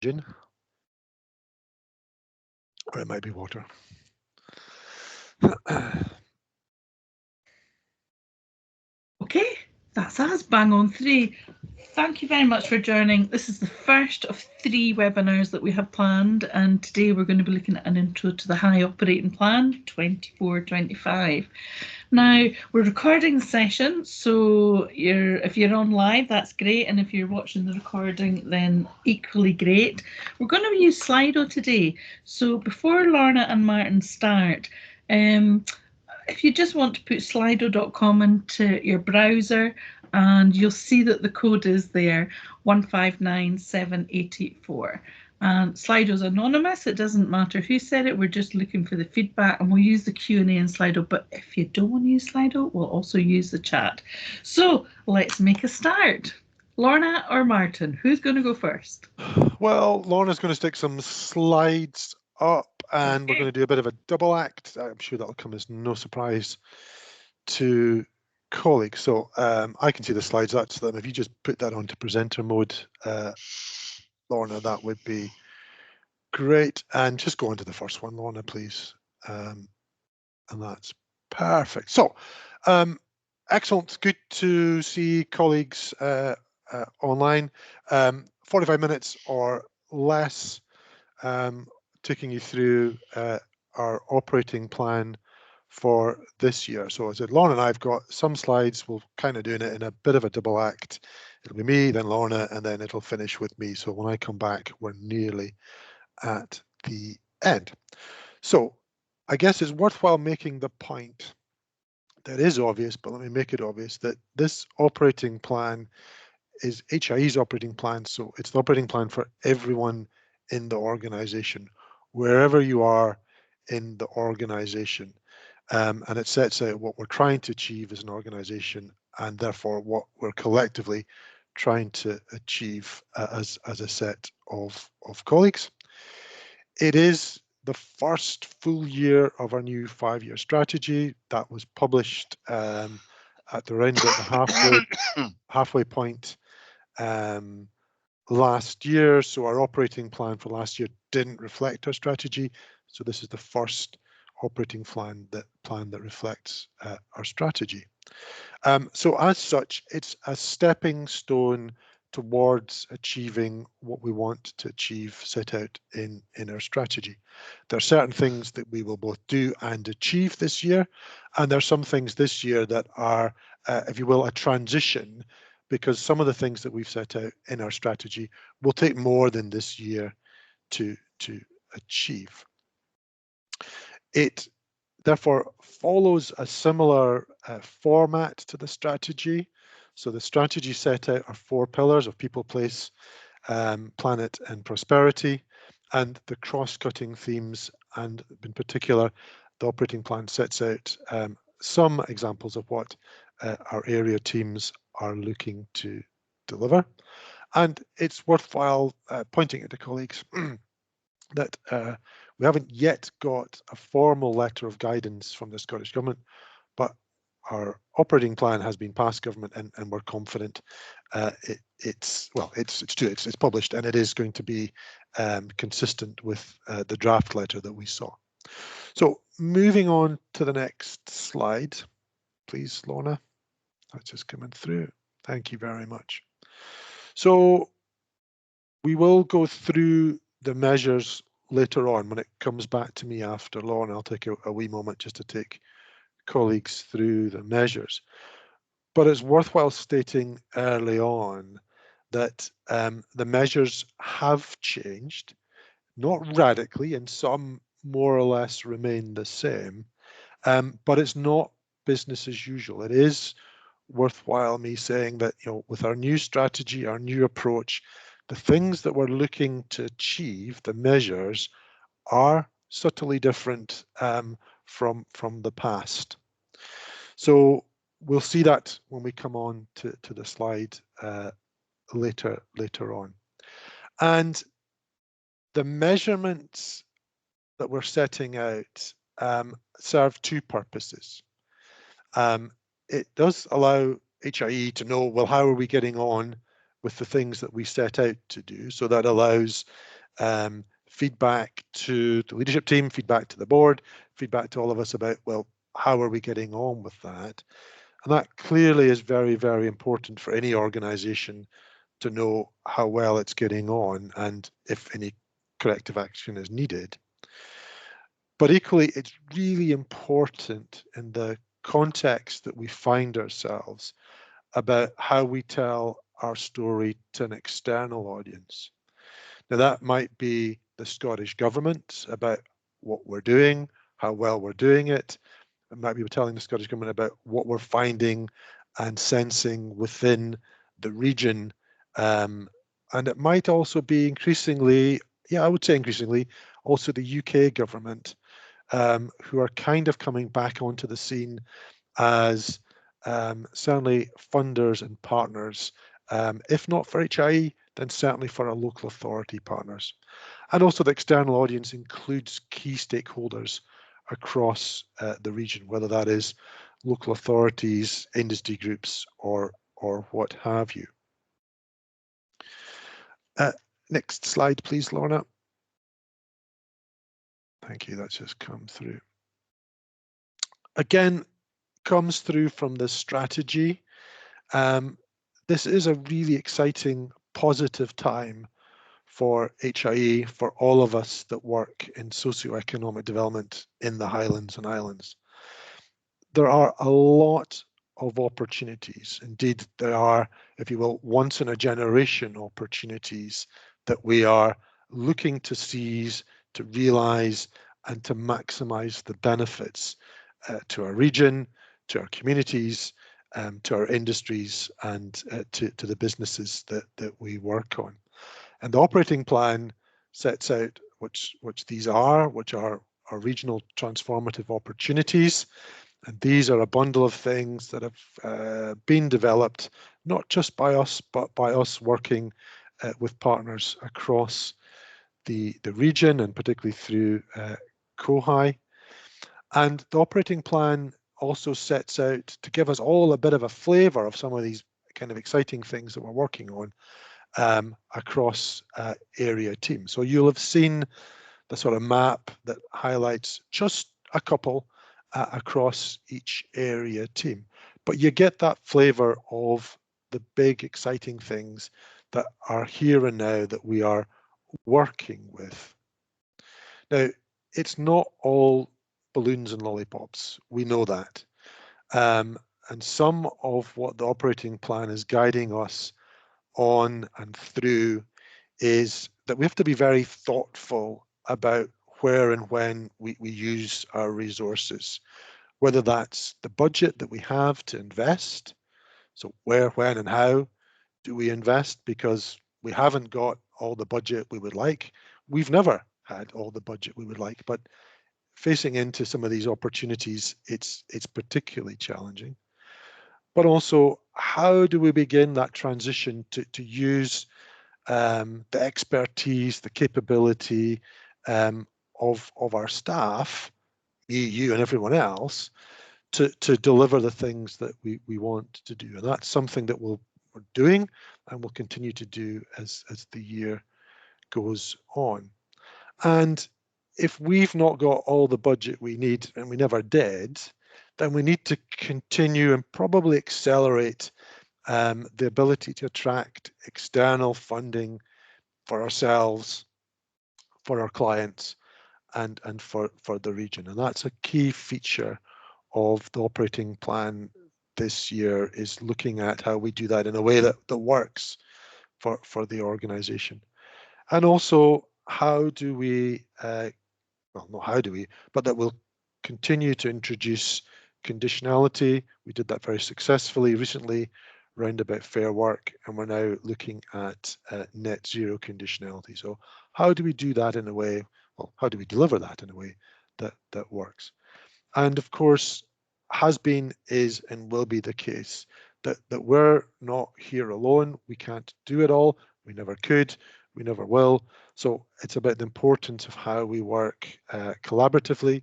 gin, or it might be water. Okay, that's us, bang on 3. Thank you very much for joining. This is the first of 3 webinars that we have planned, and today we're going to be looking at an intro to the HIE operating plan 24-25. Now, we're recording the session, so if you're on live, that's great, and if you're watching the recording, then equally great. We're going to use Slido today, so before Lorna and Martin start, if you just want to put slido.com into your browser, and you'll see that the code is there, 1597884. And Slido's anonymous. It doesn't matter who said it. We're just looking for the feedback, and we'll use the Q&A in Slido. But if you don't want to use Slido, we'll also use the chat. So let's make a start. Lorna or Martin, who's going to go first? Well, Lorna's going to stick some slides up, and we're going to do a bit of a double act. I'm sure that'll come as no surprise to colleagues. So I can see the slides. That's them. If you just put that onto presenter mode, Lorna, that would be great. And just go on to the first one, Lorna, please. And that's perfect. So excellent. Good to see colleagues online. 45 minutes or less, taking you through our operating plan for this year. So as I said, Lorna and I've got some slides. We'll kind of doing it in a bit of a double act. It'll be me, then Lorna, and then it'll finish with me. So when I come back, we're nearly at the end. So I guess it's worthwhile making the point that is obvious, but let me make it obvious, that this operating plan is HIE's operating plan. So it's the operating plan for everyone in the organization, wherever you are in the organization. And it sets out what we're trying to achieve as an organization, and therefore what we're collectively trying to achieve as a set of colleagues. It is the first full year of our new 5-year strategy that was published at the halfway point last year. So our operating plan for last year didn't reflect our strategy. So this is the first operating plan that reflects our strategy. So as such, it's a stepping stone towards achieving what we want to achieve set out in our strategy. There are certain things that we will both do and achieve this year, and there are some things this year that are, if you will, a transition, because some of the things that we've set out in our strategy will take more than this year to achieve. It therefore follows a similar format to the strategy. So the strategy set out our 4 pillars of people, place, planet and prosperity, and the cross-cutting themes, and in particular the operating plan sets out some examples of what our area teams are looking to deliver. And it's worthwhile pointing out to colleagues that we haven't yet got a formal letter of guidance from the Scottish Government, but our operating plan has been passed government, and we're confident it's published, and it is going to be consistent with the draft letter that we saw. So moving on to the next slide, please, Lorna. That's just coming through. Thank you very much. So we will go through the measures later on when it comes back to me after Lorna. I'll take a wee moment just to take colleagues through the measures. But it's worthwhile stating early on that the measures have changed, not radically, and some more or less remain the same, but it's not business as usual. It is worthwhile me saying that, you know, with our new strategy, our new approach, the things that we're looking to achieve, the measures, are subtly different from the past. So we'll see that when we come on to the slide later on. And the measurements that we're setting out serve 2 purposes. It does allow HIE to know, well, how are we getting on with the things that we set out to do. So that allows feedback to the leadership team, feedback to the board, feedback to all of us about, well, how are we getting on with that? And that clearly is very, very important for any organization to know how well it's getting on and if any corrective action is needed. But equally, it's really important in the context that we find ourselves about how we tell our story to an external audience. Now, that might be the Scottish Government about what we're doing, how well we're doing it. It might be telling the Scottish Government about what we're finding and sensing within the region. And it might also be increasingly, yeah, I would say increasingly, also the UK government, who are kind of coming back onto the scene as certainly funders and partners, if not for HIE, then certainly for our local authority partners. And also the external audience includes key stakeholders across the region, whether that is local authorities, industry groups, or what have you. Next slide, please, Lorna. Thank you, that's just come through. Again, comes through from the strategy. This is a really exciting, positive time for HIE, for all of us that work in socioeconomic development in the Highlands and Islands. There are a lot of opportunities. Indeed, there are, if you will, once in a generation opportunities that we are looking to seize, to realize, and to maximize the benefits to our region, to our communities, to our industries, and to the businesses that we work on. And the operating plan sets out which these are, which are our regional transformative opportunities. And these are a bundle of things that have been developed, not just by us, but by us working with partners across the region and particularly through HIE. And the operating plan also sets out to give us all a bit of a flavour of some of these kind of exciting things that we're working on across area teams. So you'll have seen the sort of map that highlights just a couple across each area team. But you get that flavour of the big exciting things that are here and now that we are working with. Now, it's not all balloons and lollipops. We know that. And some of what the operating plan is guiding us on and through is that we have to be very thoughtful about where and when we use our resources, whether that's the budget that we have to invest. So where, when, and how do we invest? Because we haven't got all the budget we would like. We've never had all the budget we would like, but facing into some of these opportunities, it's particularly challenging. But also, how do we begin that transition to use the expertise, the capability of our staff, me, you, and everyone else, to deliver the things that we want to do. And that's something that we're doing and will continue to do as the year goes on. And if we've not got all the budget we need, and we never did, then we need to continue and probably accelerate the ability to attract external funding for ourselves, for our clients, and for the region. And that's a key feature of the operating plan this year, is looking at how we do that in a way that works for the organization. And also, how do we, well, not how do we, but that we'll continue to introduce conditionality. We did that very successfully recently around about Fair Work, and we're now looking at net zero conditionality. So how do we do that in a way, well, how do we deliver that in a way that works? And of course, has been, is, and will be the case that we're not here alone. We can't do it all. We never could. We never will. So it's about the importance of how we work collaboratively,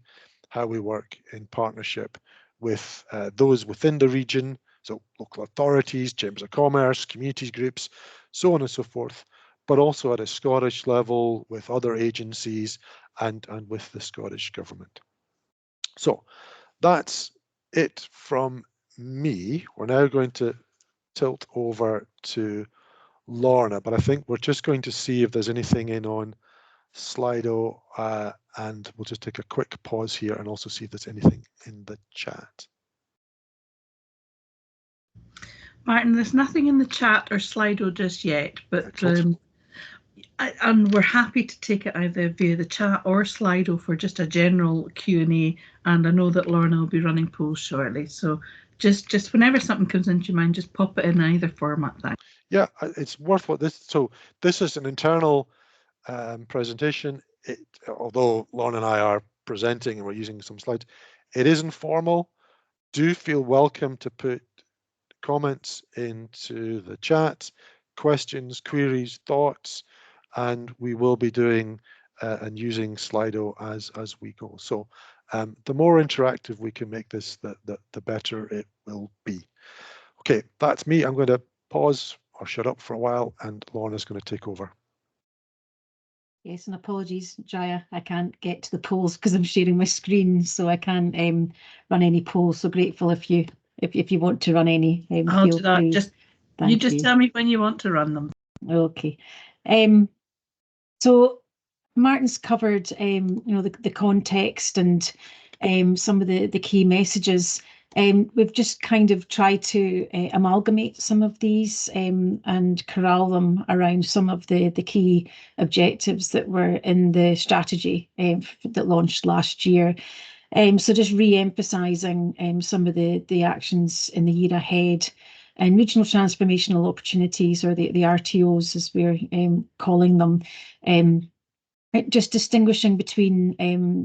how we work in partnership with those within the region, so local authorities, chambers of commerce, communities groups, so on and so forth, but also at a Scottish level with other agencies and with the Scottish Government. So that's it from me. We're now going to tilt over to Lorna, but I think we're just going to see if there's anything in on Slido, and we'll just take a quick pause here and also see if there's anything in the chat. Martin, there's nothing in the chat or Slido just yet, but and we're happy to take it either via the chat or Slido for just a general Q&A, and I know that Lorna will be running polls shortly, so just whenever something comes into your mind, just pop it in either format. Thanks. Yeah, it's worthwhile. This is an internal presentation. Although Lorna and I are presenting and we're using some slides, it is informal. Do feel welcome to put comments into the chat, questions, queries, thoughts, and we will be doing and using Slido as we go. So the more interactive we can make this, the better it will be. Okay, that's me. I'm going to pause or shut up for a while, and Lorna's going to take over. Yes, and apologies, Jaya, I can't get to the polls because I'm sharing my screen, so I can't run any polls. So grateful if you want to run any. I'll do that. Free. You just tell me when you want to run them. Okay. So Martin's covered the context and some of the key messages. We've just kind of tried to amalgamate some of these and corral them around some of the key objectives that were in the strategy that launched last year. So just re-emphasising some of the actions in the year ahead, and regional transformational opportunities, or the RTOs as we're calling them. Just distinguishing between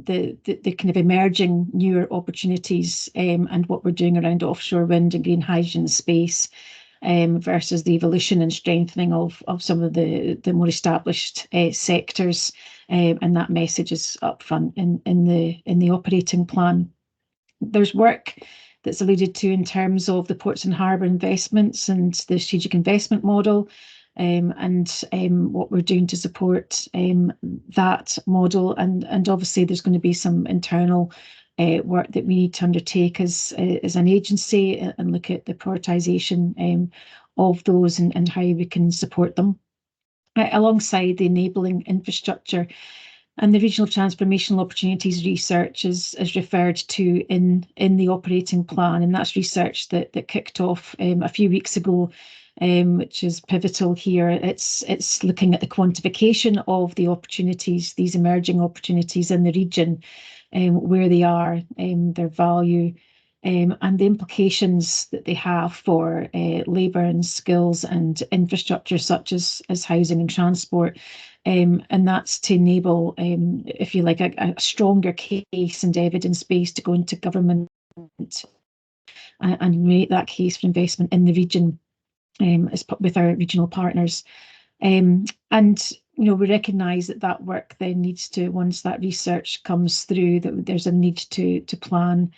the kind of emerging newer opportunities and what we're doing around offshore wind and green hydrogen space versus the evolution and strengthening of some of the more established sectors, and that message is up front in the operating plan. There's work that's alluded to in terms of the ports and harbour investments and the strategic investment model, and what we're doing to support that model. And obviously there's going to be some internal work that we need to undertake as an agency and look at the prioritisation of those and how we can support them. Alongside the enabling infrastructure and the regional transformational opportunities research is referred to in the operating plan, and that's research that kicked off a few weeks ago, which is pivotal here. It's looking at the quantification of the opportunities, these emerging opportunities in the region, where they are, their value, and the implications that they have for labour and skills and infrastructure such as housing and transport. And that's to enable, if you like, a stronger case and evidence base to go into government and make that case for investment in the region with our regional partners. And we recognise that work then needs to, once that research comes through, that there's a need to plan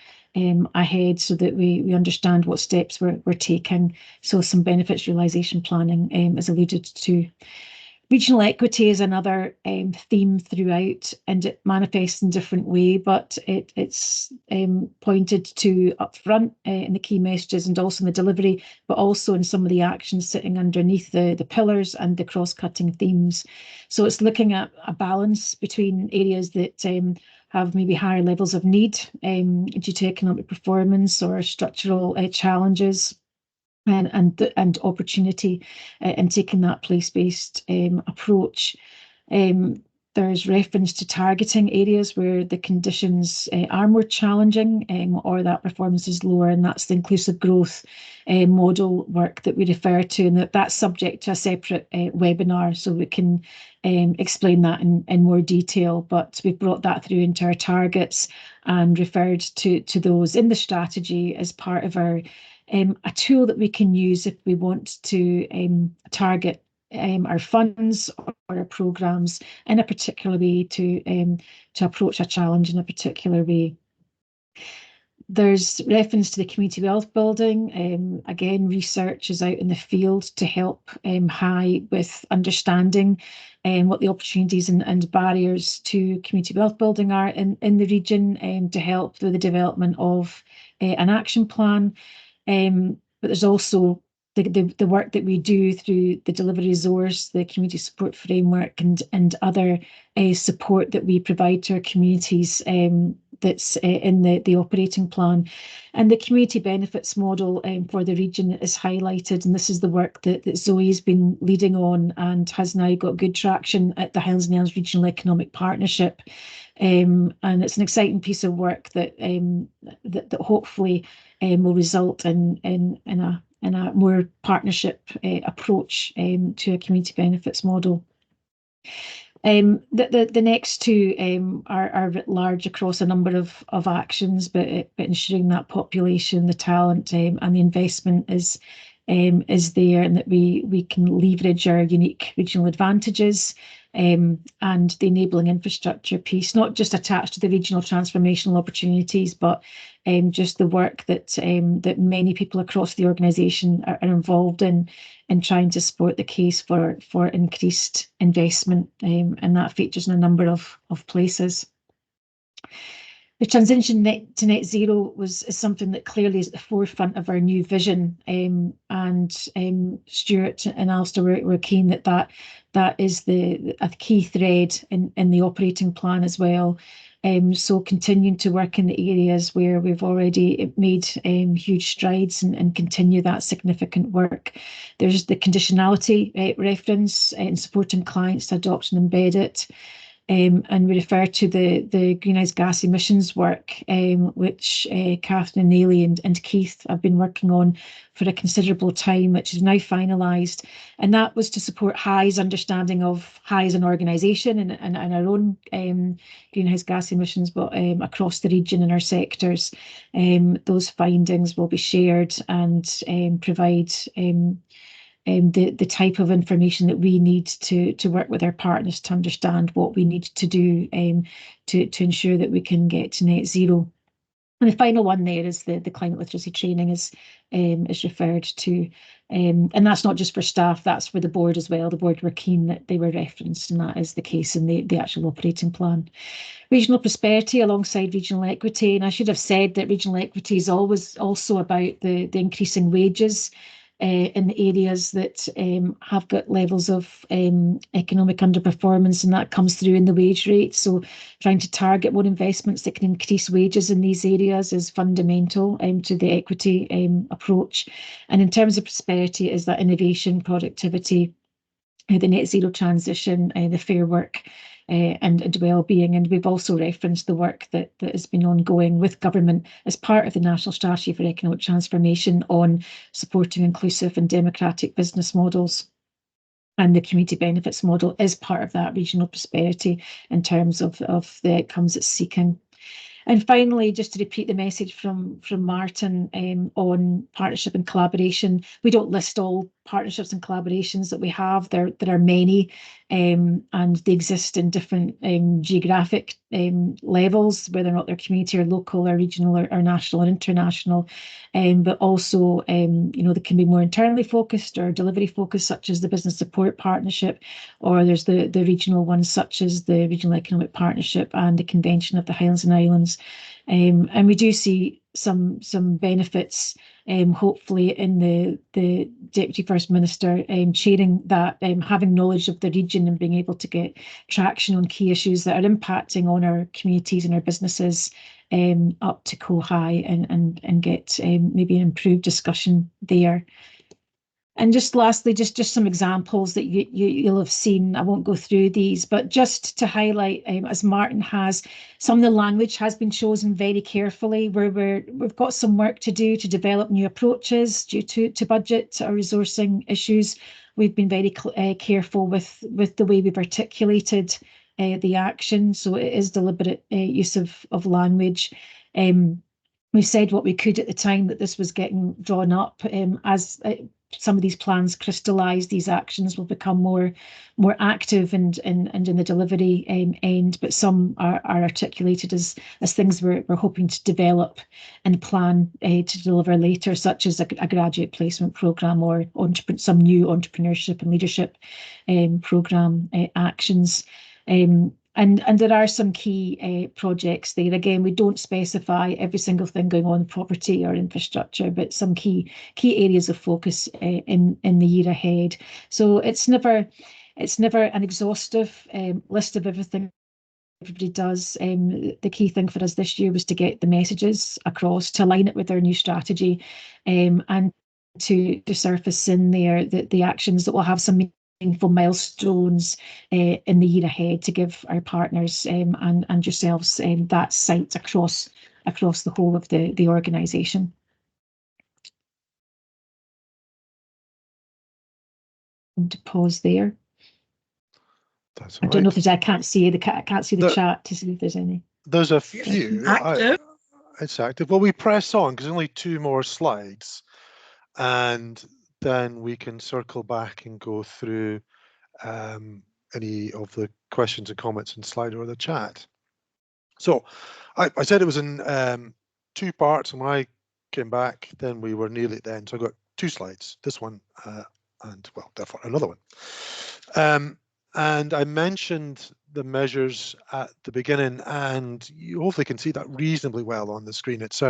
ahead so that we understand what steps we're taking. So some benefits realisation planning is alluded to. Regional equity is another theme throughout, and it manifests in a different way, but it's pointed to upfront in the key messages and also in the delivery, but also in some of the actions sitting underneath the pillars and the cross-cutting themes. So it's looking at a balance between areas that have maybe higher levels of need due to economic performance or structural challenges, and opportunity, and taking that place-based approach. There's reference to targeting areas where the conditions are more challenging or that performance is lower, and that's the inclusive growth model work that we refer to, and that's subject to a separate webinar, so we can explain that in more detail. But we've brought that through into our targets and referred to those in the strategy as part of our a tool that we can use if we want to target our funds or our programmes in a particular way to approach a challenge in a particular way. There's reference to the community wealth building. Again, research is out in the field to help HIE with understanding what the opportunities and barriers to community wealth building are in the region, to help with the development of an action plan. But there's also the work that we do through the delivery resource, the community support framework, and other support that we provide to our communities, that's in the operating plan. And the community benefits model for the region is highlighted, and this is the work that Zoe's been leading on and has now got good traction at the Highlands and Islands Regional Economic Partnership. And it's an exciting piece of work that hopefully will result in a more partnership approach to a community benefits model. The next two are writ large across a number of actions, but ensuring that population, the talent, and the investment is there, and that we can leverage our unique regional advantages, and the enabling infrastructure piece, not just attached to the regional transformational opportunities, but just the work that many people across the organisation are involved in trying to support the case for increased investment, and that features in a number of places. The transition to net zero is something that clearly is at the forefront of our new vision, and Stuart and Alistair were keen that is a key thread in the operating plan as well. So continuing to work in the areas where we've already made huge strides, and continue that significant work. There's the conditionality reference in supporting clients to adopt and embed it. And we refer to the greenhouse gas emissions work, which Catherine, Neely and Keith have been working on for a considerable time, which is now finalised. And that was to support HIE's understanding of HIE as an organisation and our own greenhouse gas emissions, but across the region and our sectors. Those findings will be shared and provide the type of information that we need to work with our partners to understand what we need to do to ensure that we can get to net zero. And the final one there is the climate literacy training is referred to, and that's not just for staff, that's for the board as well. The board were keen that they were referenced, and that is the case in the actual operating plan. Regional prosperity alongside regional equity, and I should have said that regional equity is always also about the increasing wages in the areas that have got levels of economic underperformance, and that comes through in the wage rate. So trying to target more investments that can increase wages in these areas is fundamental to the equity approach. And in terms of prosperity, is that innovation, productivity, the net zero transition, the fair work, and well-being. And we've also referenced the work that has been ongoing with government as part of the National Strategy for Economic Transformation on supporting inclusive and democratic business models. And the community benefits model is part of that regional prosperity in terms of the outcomes it's seeking. And finally, just to repeat the message from Martin on partnership and collaboration, we don't list all partnerships and collaborations that we have. There are many, and they exist in different geographic levels, whether or not they're community or local or regional or national or international. But also, they can be more internally focused or delivery focused, such as the Business Support Partnership, or there's the regional ones, such as the Regional Economic Partnership and the Convention of the Highlands and Islands. And we do see some benefits, hopefully, in the Deputy First Minister sharing that, having knowledge of the region and being able to get traction on key issues that are impacting on our communities and our businesses up to co-high, and get maybe an improved discussion there. And just lastly, just some examples that you'll have seen. I won't go through these, but just to highlight, as Martin has, some of the language has been chosen very carefully, where we've got some work to do to develop new approaches due to budget or resourcing issues. We've been very careful with the way we've articulated the action, so it is deliberate use of language. We said what we could at the time that this was getting drawn up, as some of these plans crystallise, these actions will become more active and in the delivery end, but some are articulated as things we're hoping to develop and plan to deliver later, such as a graduate placement programme or some new entrepreneurship and leadership programme actions. And there are some key projects there. Again, we don't specify every single thing going on in property or infrastructure, but some key areas of focus in the year ahead. So it's never an exhaustive list of everything everybody does. The key thing for us this year was to get the messages across, to align it with our new strategy, and to surface in there the actions that will have some meaningful milestones in the year ahead to give our partners and yourselves that sight across the whole of the organisation. To pause there. That's I don't know if there's, I can't see the chat to see if there's any. There's a few. Active. It's active. Well, we press on because only 2 more slides, and then we can circle back and go through any of the questions and comments in Slido or the chat. So I said it was in 2 parts, and when I came back, then we were nearly at the end. So I got 2 slides, this one and, well, therefore another one. And I mentioned the measures at the beginning, and you hopefully can see that reasonably well on the screen. It's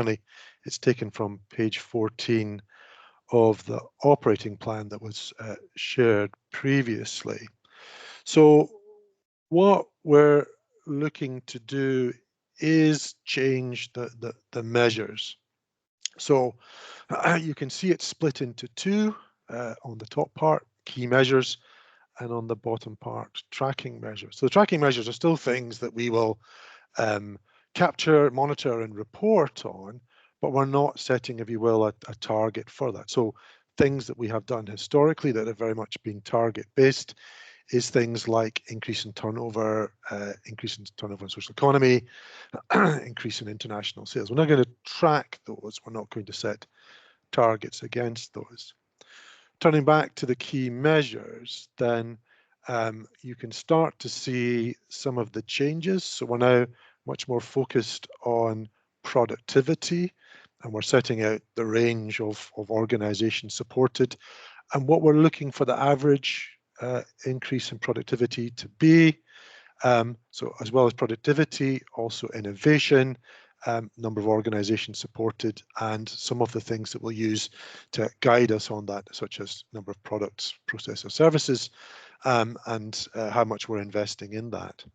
taken from page 14 of the operating plan that was shared previously. So what we're looking to do is change the measures. So you can see it split into 2 on the top part, key measures, and on the bottom part, tracking measures. So the tracking measures are still things that we will capture, monitor, and report on, but we're not setting, if you will, a target for that. So things that we have done historically that have very much been target-based is things like increase in turnover in social economy, increase in international sales. We're not going to track those. We're not going to set targets against those. Turning back to the key measures, then you can start to see some of the changes. So we're now much more focused on productivity, and we're setting out the range of organizations supported and what we're looking for the average increase in productivity to be. So as well as productivity, also innovation, number of organizations supported, and some of the things that we'll use to guide us on that, such as number of products, process, or services, and how much we're investing in that.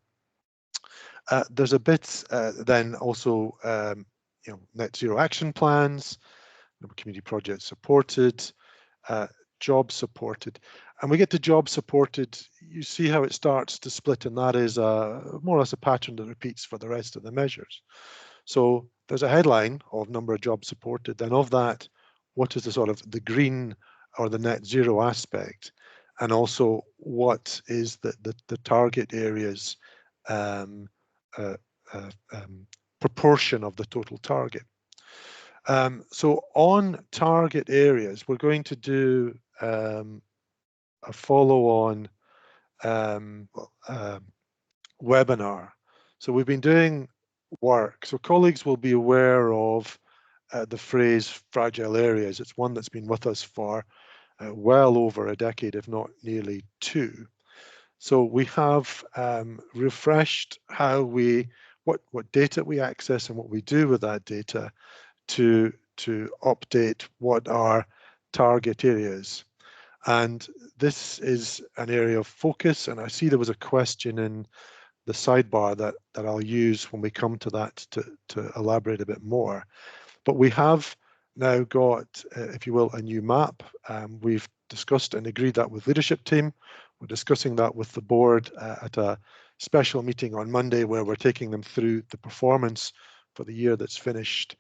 There's a bit then also, net zero action plans, number of community projects supported, job supported. And we get to job supported, you see how it starts to split, and that is more or less a pattern that repeats for the rest of the measures. So there's a headline of number of jobs supported, then of that, what is the sort of the green or the net zero aspect, and also what is the target areas proportion of the total target. So on target areas, we're going to do a follow-on webinar. So we've been doing work. So colleagues will be aware of the phrase fragile areas. It's one that's been with us for well over a decade, if not nearly 2. So we have refreshed how what data we access and what we do with that data to update what are target areas. And this is an area of focus, and I see there was a question in the sidebar that I'll use when we come to that to elaborate a bit more. But we have now got, if you will, a new map. We've discussed and agreed that with leadership team. We're discussing that with the board at a special meeting on Monday, where we're taking them through the performance for the year that's finished,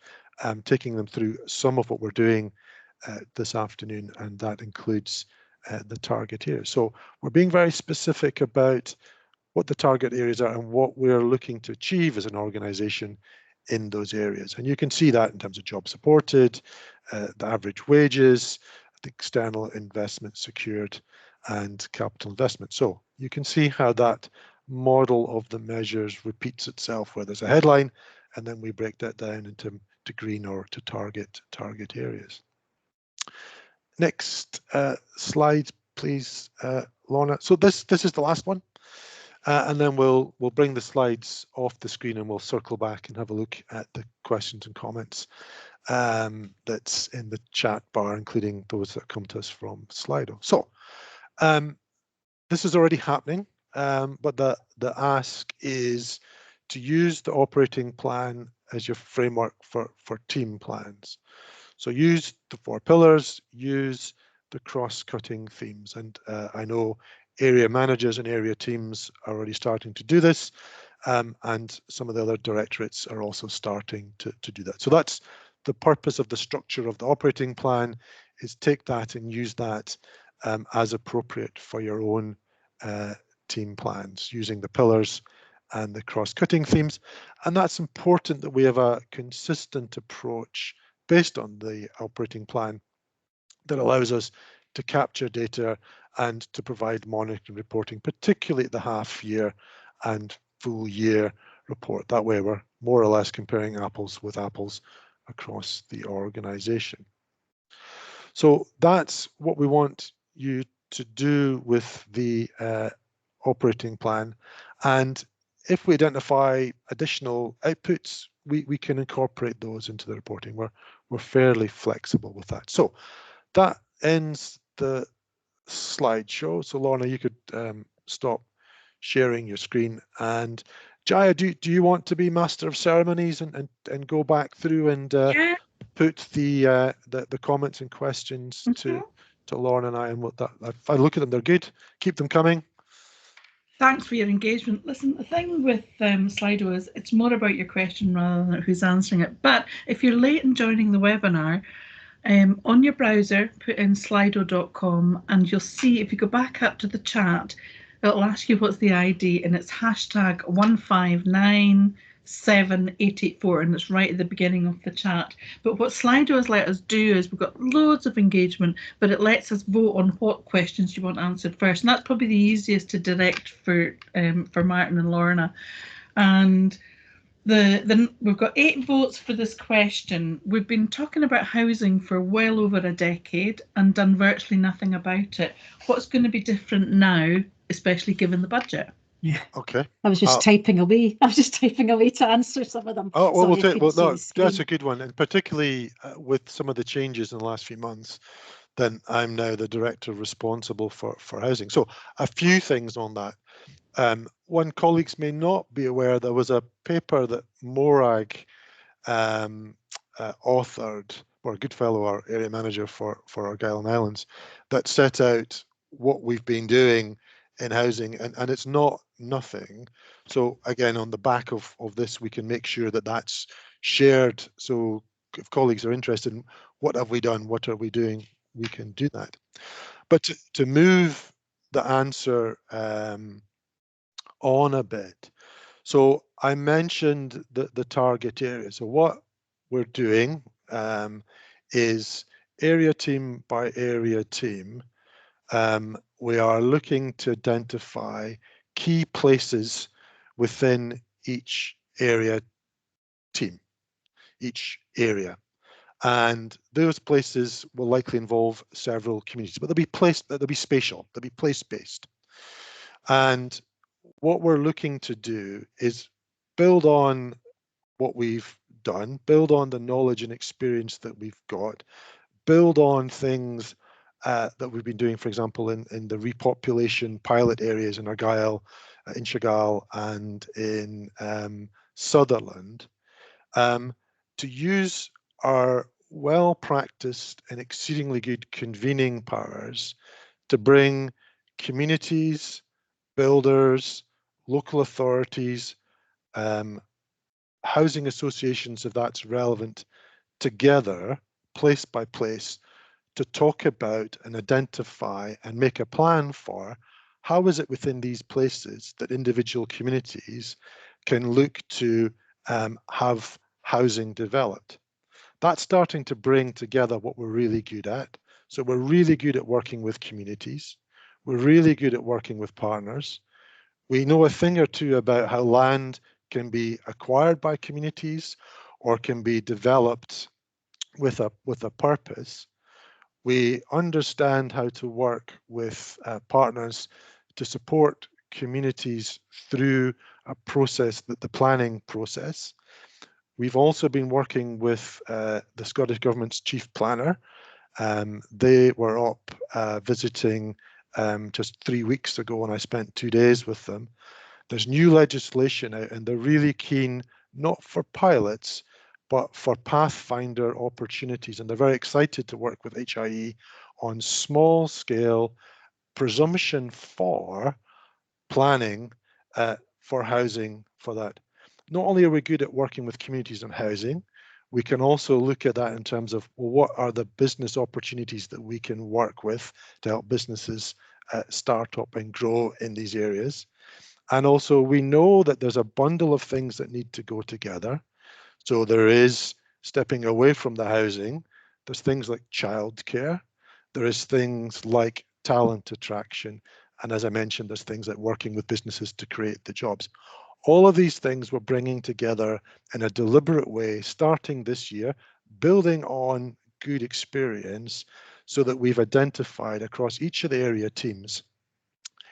taking them through some of what we're doing this afternoon, and that includes the target areas. So we're being very specific about what the target areas are and what we're looking to achieve as an organization in those areas. And you can see that in terms of job supported, the average wages, the external investment secured, and capital investment. So you can see how that model of the measures repeats itself, where there's a headline, and then we break that down into green or to target areas. Next slide, please, Lorna. So this is the last one, and then we'll bring the slides off the screen and we'll circle back and have a look at the questions and comments that's in the chat bar, including those that come to us from Slido. So this is already happening, but the ask is to use the operating plan as your framework for team plans. So use the 4 pillars, use the cross-cutting themes. And I know area managers and area teams are already starting to do this, and some of the other directorates are also starting to do that. So that's the purpose of the structure of the operating plan, is take that and use that as appropriate for your own team plans, using the pillars and the cross-cutting themes. And that's important that we have a consistent approach based on the operating plan that allows us to capture data and to provide monitoring and reporting, particularly at the half year and full year report. That way we're more or less comparing apples with apples across the organization. So that's what we want you to do with the operating plan. And if we identify additional outputs, we can incorporate those into the reporting. We're fairly flexible with that. So that ends the slideshow. So Lorna, you could stop sharing your screen. And Jaya, do you want to be master of ceremonies and go back through and Yeah. put the comments and questions to Lorna and I, and what that, if I look at them, they're good. Keep them coming. Thanks for your engagement. Listen, the thing with Slido is it's more about your question rather than who's answering it. But if you're late in joining the webinar, on your browser, put in slido.com and you'll see, if you go back up to the chat, it'll ask you what's the ID, and it's hashtag 159784, and it's right at the beginning of the chat. But what Slido has let us do is we've got loads of engagement, but it lets us vote on what questions you want answered first, and that's probably the easiest to direct for Martin and Lorna. And we've got 8 votes for this question. We've been talking about housing for well over a decade and done virtually nothing about it. What's going to be different now, especially given the budget? Yeah. Okay. I was just typing away. I was just typing away to answer some of them. Oh, well, Sorry, no, that's a good one. And particularly with some of the changes in the last few months, then I'm now the director responsible for housing. So a few things on that. One, colleagues may not be aware, there was a paper that Morag authored, or Goodfellow, our area manager for Argyll and Highlands, that set out what we've been doing in housing, and it's not nothing. So again, on the back of this, we can make sure that that's shared. So if colleagues are interested in what have we done, what are we doing, we can do that. But to move the answer on a bit. So I mentioned the target area. So what we're doing is area team by area team. We are looking to identify key places within each area team, each area. And those places will likely involve several communities, but they'll be spatial, they'll be place-based. And what we're looking to do is build on what we've done, build on the knowledge and experience that we've got, build on things that we've been doing, for example, in the repopulation pilot areas in Argyll, in Chagall, and in Sutherland, to use our well-practiced and exceedingly good convening powers to bring communities, builders, local authorities, housing associations, if that's relevant, together, place by place, to talk about and identify and make a plan for how is it within these places that individual communities can look to have housing developed. That's starting to bring together what we're really good at. So we're really good at working with communities. We're really good at working with partners. We know a thing or two about how land can be acquired by communities or can be developed with a purpose. We understand how to work with partners to support communities through a process, the planning process. We've also been working with the Scottish Government's Chief Planner. They were up visiting just 3 weeks ago, and I spent 2 days with them. There's new legislation out, and they're really keen, not for pilots, but for pathfinder opportunities. And they're very excited to work with HIE on small scale presumption for planning for housing for that. Not only are we good at working with communities on housing, we can also look at that in terms of, well, what are the business opportunities that we can work with to help businesses start up and grow in these areas. And also we know that there's a bundle of things that need to go together. So there is stepping away from the housing. There's things like childcare. There is things like talent attraction. And as I mentioned, there's things like working with businesses to create the jobs. All of these things we're bringing together in a deliberate way, starting this year, building on good experience so that we've identified across each of the area teams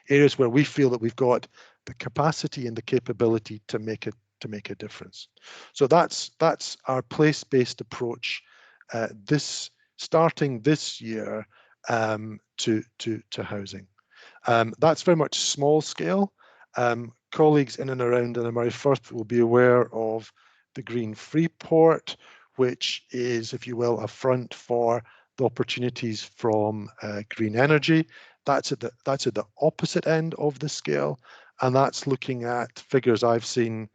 areas where we feel that we've got the capacity and the capability to make a difference. So that's our place-based approach. Starting this year to housing. That's very much small scale. Colleagues in and around Innermurray Firth will be aware of the Green Freeport, which is, if you will, a front for the opportunities from green energy. That's at the opposite end of the scale, and that's looking at figures I've seen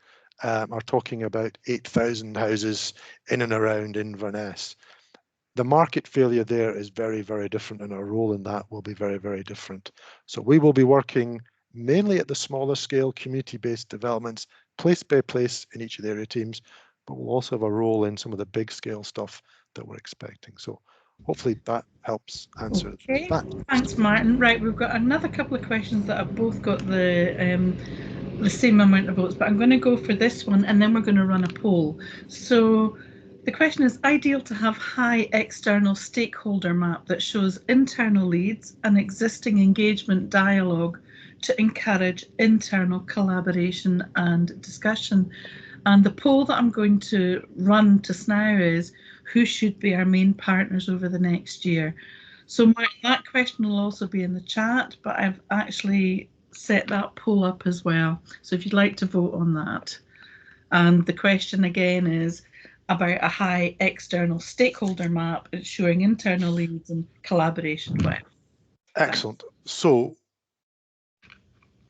are talking about 8,000 houses in and around Inverness. The market failure there is very, very different, and our role in that will be very, very different. So we will be working mainly at the smaller scale, community-based developments, place by place in each of the area teams, but we'll also have a role in some of the big scale stuff that we're expecting. So hopefully that helps answer that. Thanks, Martin. Right, we've got another couple of questions that have both got the same amount of votes, but I'm going to go for this one and then we're going to run a poll. So the question is, ideal to have HIE external stakeholder map that shows internal leads and existing engagement dialogue to encourage internal collaboration and discussion. And the poll that I'm going to run just now is, who should be our main partners over the next year? So Martin, that question will also be in the chat, but I've actually set that poll up as well. So if you'd like to vote on that. And the question again is about a HIE external stakeholder map ensuring internal leads and collaboration with. Excellent. So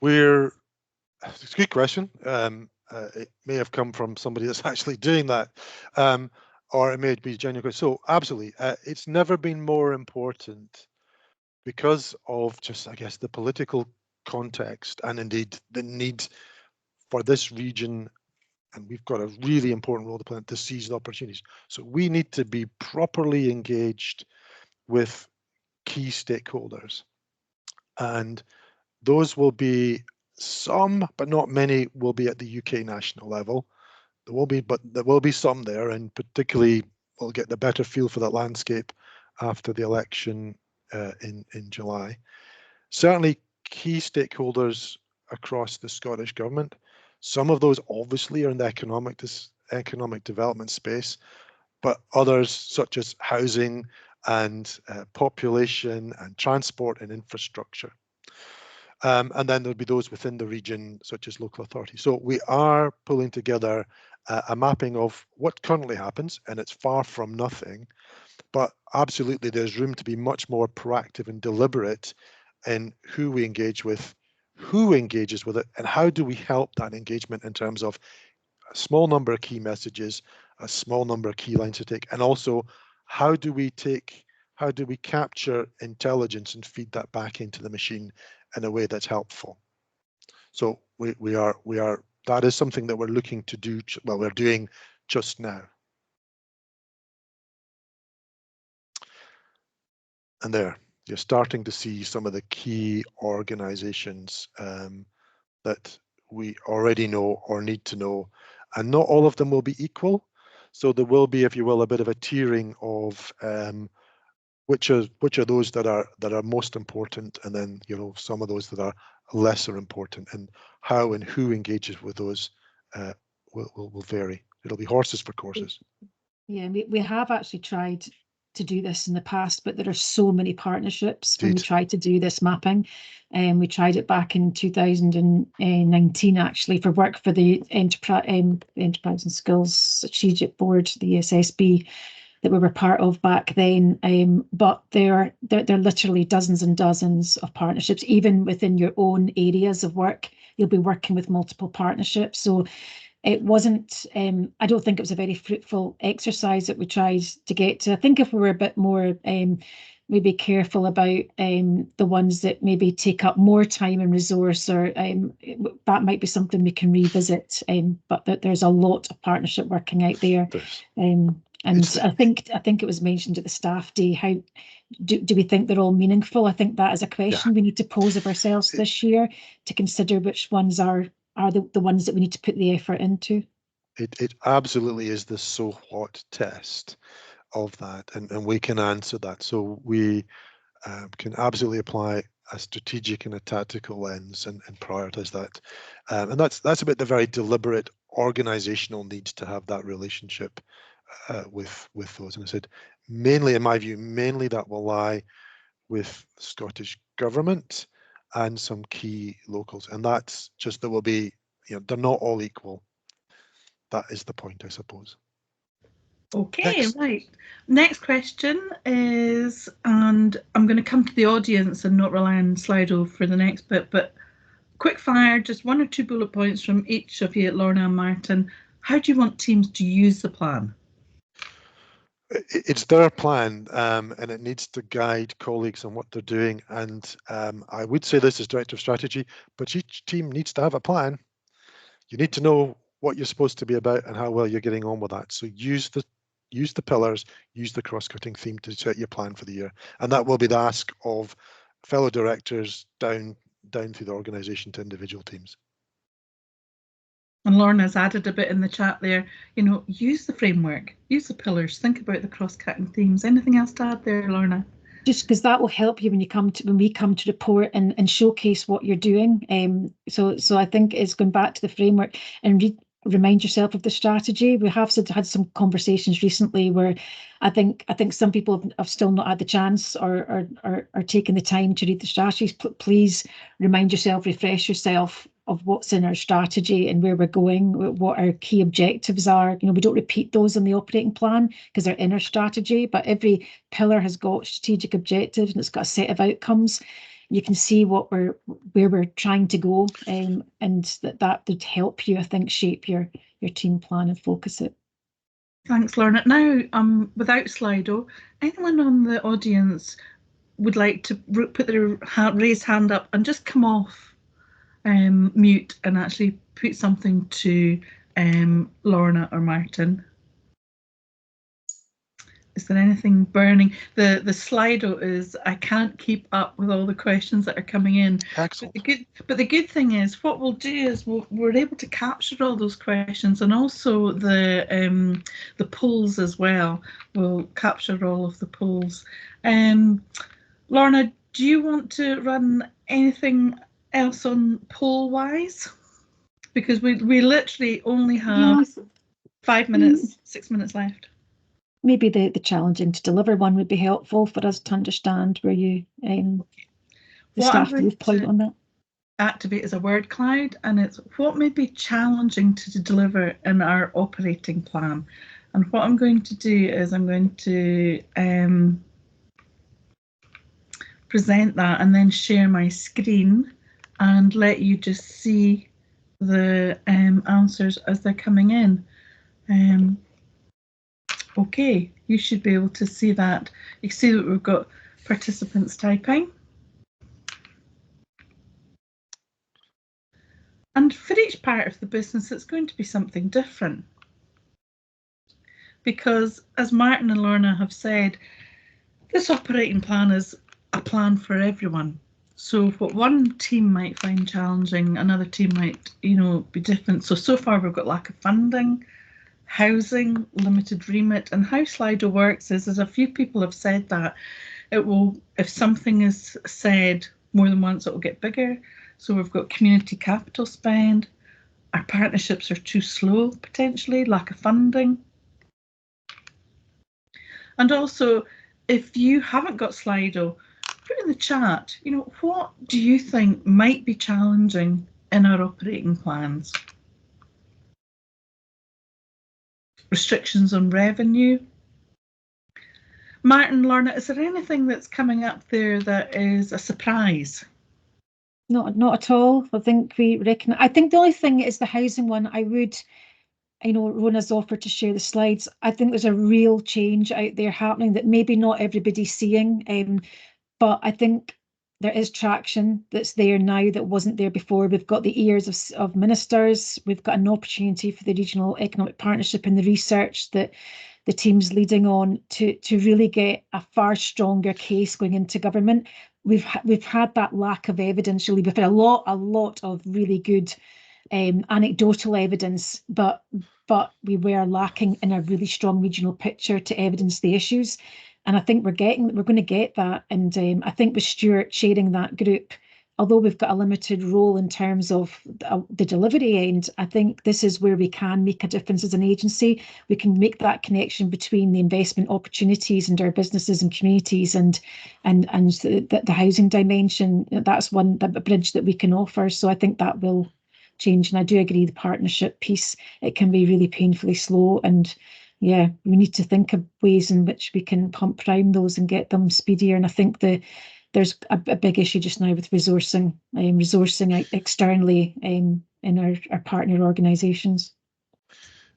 it's a good question. It may have come from somebody that's actually doing that, or it may be genuine. So absolutely, it's never been more important because of just, I guess, the political context and indeed the need for this region, and we've got a really important role to play to seize the opportunities. So we need to be properly engaged with key stakeholders, and those will be some, but not many, will be at the UK national level. There will be some there, and particularly we'll get the better feel for that landscape after the election in July. Certainly key stakeholders across the Scottish Government. Some of those obviously are in the economic development space, but others such as housing and population and transport and infrastructure. And then there'll be those within the region, such as local authorities. So we are pulling together a mapping of what currently happens, and it's far from nothing, but absolutely there's room to be much more proactive and deliberate in who we engage with, who engages with it, and how do we help that engagement in terms of a small number of key messages, a small number of key lines to take, and also how do we capture intelligence and feed that back into the machine in a way that's helpful. So that is something that we're looking to do, well, we're doing just now. And there, you're starting to see some of the key organisations that we already know or need to know, and not all of them will be equal. So there will be, if you will, a bit of a tiering of which are those that are most important, and then some of those that are lesser important, and how and who engages with those will vary. It'll be horses for courses. Yeah, we have actually tried to do this in the past, but there are so many partnerships when we Indeed. try to do this mapping. And we tried it back in 2019, actually, for work for the Enterprise and Skills Strategic Board, the ESSB, that we were part of back then. But there are literally dozens and dozens of partnerships. Even within your own areas of work, you'll be working with multiple partnerships. So it wasn't, I don't think it was a very fruitful exercise that we tried to get to. I think if we were a bit more maybe careful about the ones that maybe take up more time and resource, or that might be something we can revisit. But there's a lot of partnership working out there. And I think it was mentioned at the staff day, how do we think they're all meaningful? I think that is a question we need to pose of ourselves this year, to consider which ones are the ones that we need to put the effort into. It absolutely is the so what test of that, and we can answer that. So we can absolutely apply a strategic and a tactical lens and prioritize that. And that's about the very deliberate organizational need to have that relationship with those. And I said, mainly, in my view, mainly that will lie with the Scottish Government and some key locals. And that's just, there will be, they're not all equal. That is the point, I suppose. Okay, right. Next question is, and I'm going to come to the audience and not rely on Slido for the next bit, but quick fire, just one or two bullet points from each of you, Lorna and Martin. How do you want teams to use the plan? It's their plan, and it needs to guide colleagues on what they're doing. And I would say this is director of strategy, but each team needs to have a plan. You need to know what you're supposed to be about and how well you're getting on with that. So use the pillars, use the cross-cutting theme to set your plan for the year. And that will be the ask of fellow directors down through the organisation to individual teams. And Lorna's added a bit in the chat there, use the framework, use the pillars, think about the cross-cutting themes. Anything else to add there, Lorna? Just because that will help you when we come to report and showcase what you're doing. So I think it's going back to the framework and remind yourself of the strategy. We have had some conversations recently where I think some people have still not had the chance or are taking the time to read the strategies. Please remind yourself, refresh yourself of what's in our strategy and where we're going, what our key objectives are. We don't repeat those in the operating plan because they're in our strategy, but every pillar has got strategic objectives and it's got a set of outcomes. You can see where we're trying to go, and that would help you, I think, shape your team plan and focus it. Thanks, Lorna. Now, without Slido, anyone on the audience would like to put their raised hand up and just come off mute and actually put something to Lorna or Martin? Is there anything burning? The Slido is, I can't keep up with all the questions that are coming in. Excellent. But the good thing is, what we'll do is we're able to capture all those questions, and also the polls as well. We'll capture all of the polls. Lorna, do you want to run anything else on poll wise? Because we literally only have 5 minutes, 6 minutes left. Maybe the challenging to deliver one would be helpful for us to understand where you the staff viewpoint on that. Activate as a word cloud, and it's what may be challenging to deliver in our operating plan. And what I'm going to do is I'm going to present that and then share my screen and let you just see the answers as they're coming in. Okay, you should be able to see that. You can see that we've got participants typing. And for each part of the business, it's going to be something different. Because as Martin and Lorna have said, This operating plan is a plan for everyone. So what one team might find challenging, another team might, be different. So far we've got lack of funding, housing, limited remit, and how Slido works is, as a few people have said that, it will, if something is said more than once, it will get bigger. So we've got community capital spend, our partnerships are too slow, potentially, lack of funding. And also, if you haven't got Slido, put in the chat, what do you think might be challenging in our operating plans? Restrictions on revenue. Martin, Lorna, is there anything that's coming up there that is a surprise? Not at all. I think we reckon. I think the only thing is the housing one. I know Rona's offered to share the slides. I think there's a real change out there happening that maybe not everybody's seeing, but I think there is traction that's there now that wasn't there before. We've got the ears of ministers. We've got an opportunity for the regional economic partnership and the research that the team's leading on to really get a far stronger case going into government. We've had that lack of evidence, really. We've had a lot of really good anecdotal evidence, but we were lacking in a really strong regional picture to evidence the issues. And I think we're going to get that. And I think with Stuart chairing that group, although we've got a limited role in terms of the delivery end, I think this is where we can make a difference as an agency. We can make that connection between the investment opportunities and our businesses and communities and the housing dimension. That's one bridge that we can offer. So I think that will change. And I do agree the partnership piece, it can be really painfully slow. And yeah, we need to think of ways in which we can pump prime those and get them speedier. And I think there's a big issue just now with resourcing externally in our partner organisations.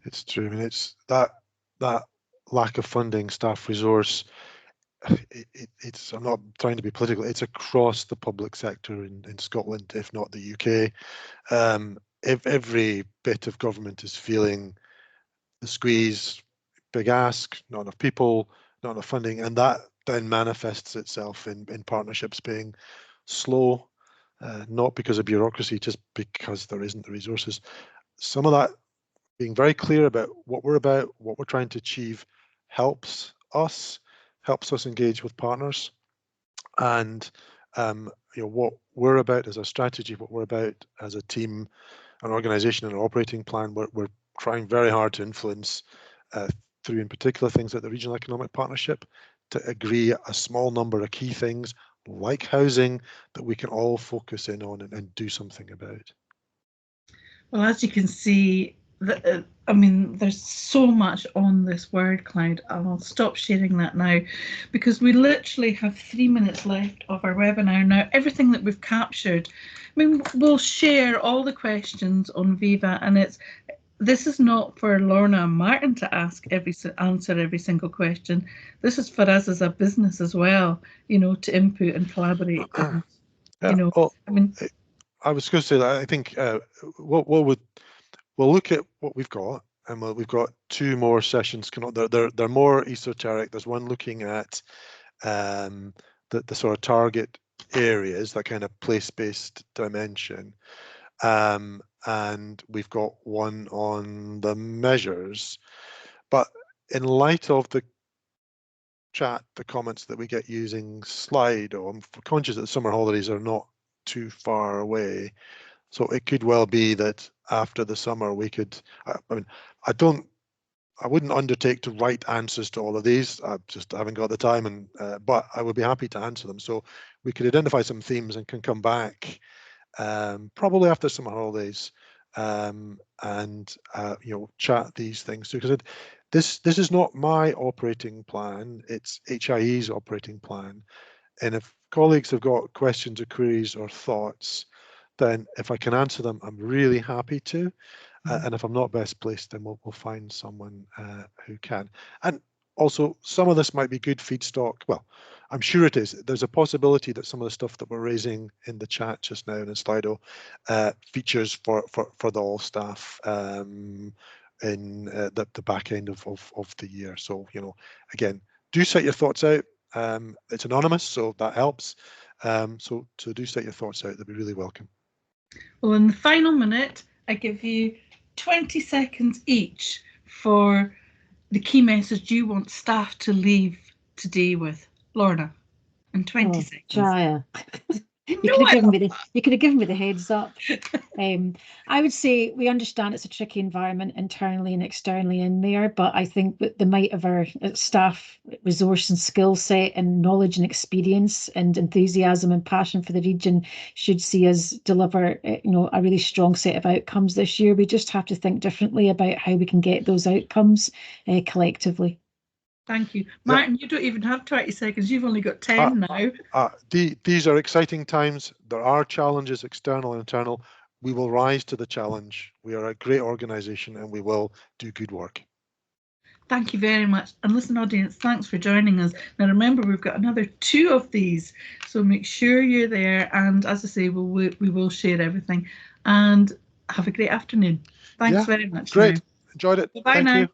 It's true. I mean, it's that lack of funding, staff resource. It's, I'm not trying to be political, it's across the public sector in Scotland, if not the UK. If every bit of government is feeling the squeeze, big ask, not enough people, not enough funding, and that then manifests itself in partnerships being slow, not because of bureaucracy, just because there isn't the resources. Some of that, being very clear about, what we're trying to achieve, helps us engage with partners. And what we're about as a strategy, what we're about as a team, an organisation, and an operating plan, we're trying very hard to influence through, in particular, things like the Regional Economic Partnership, to agree a small number of key things like housing that we can all focus in on and do something about. Well, as you can see, I mean, there's so much on this word cloud. I'll stop sharing that now because we literally have 3 minutes left of our webinar. Now, everything that we've captured, I mean, we'll share all the questions on Viva, and this is not for Lorna and Martin to answer every single question. This is for us as a business as well, to input and collaborate. I was going to say that I think we'll look at what we've got, and we've got 2 more sessions. They're more esoteric. There's one looking at the sort of target areas, that kind of place-based dimension, and we've got one on the measures. But in light of the chat, the comments that we get using Slido, I'm conscious that the summer holidays are not too far away. So it could well be that after the summer we could, I mean, I wouldn't undertake to write answers to all of these. I just haven't got the time, but I would be happy to answer them. So we could identify some themes and can come back probably after summer holidays and chat these things through, because this is not my operating plan, it's HIE's operating plan. And if colleagues have got questions or queries or thoughts, then if I can answer them, I'm really happy to. And if I'm not best placed, then we'll find someone who can. And also, some of this might be good feedstock. Well, I'm sure it is. There's a possibility that some of the stuff that we're raising in the chat just now in Slido features for the all staff in the back end of the year. So, again, do set your thoughts out. It's anonymous, so that helps. So do set your thoughts out. They'll be really welcome. Well, in the final minute, I give you 20 seconds each for the key message you want staff to leave today with. Lorna, in 20 seconds. Jaya. You No, could have given me the heads up. I would say we understand it's a tricky environment internally and externally in there, but I think that the might of our staff resource and skill set and knowledge and experience and enthusiasm and passion for the region should see us deliver, a really strong set of outcomes this year. We just have to think differently about how we can get those outcomes collectively. Thank you. Martin, you don't even have 20 seconds. You've only got 10 now. These are exciting times. There are challenges, external and internal. We will rise to the challenge. We are a great organisation and we will do good work. Thank you very much. And listen, audience, thanks for joining us. Now, remember, we've got another 2 of these, so make sure you're there. And as I say, we will share everything. And have a great afternoon. Thanks very much. Great. Enjoyed it. Bye now. You.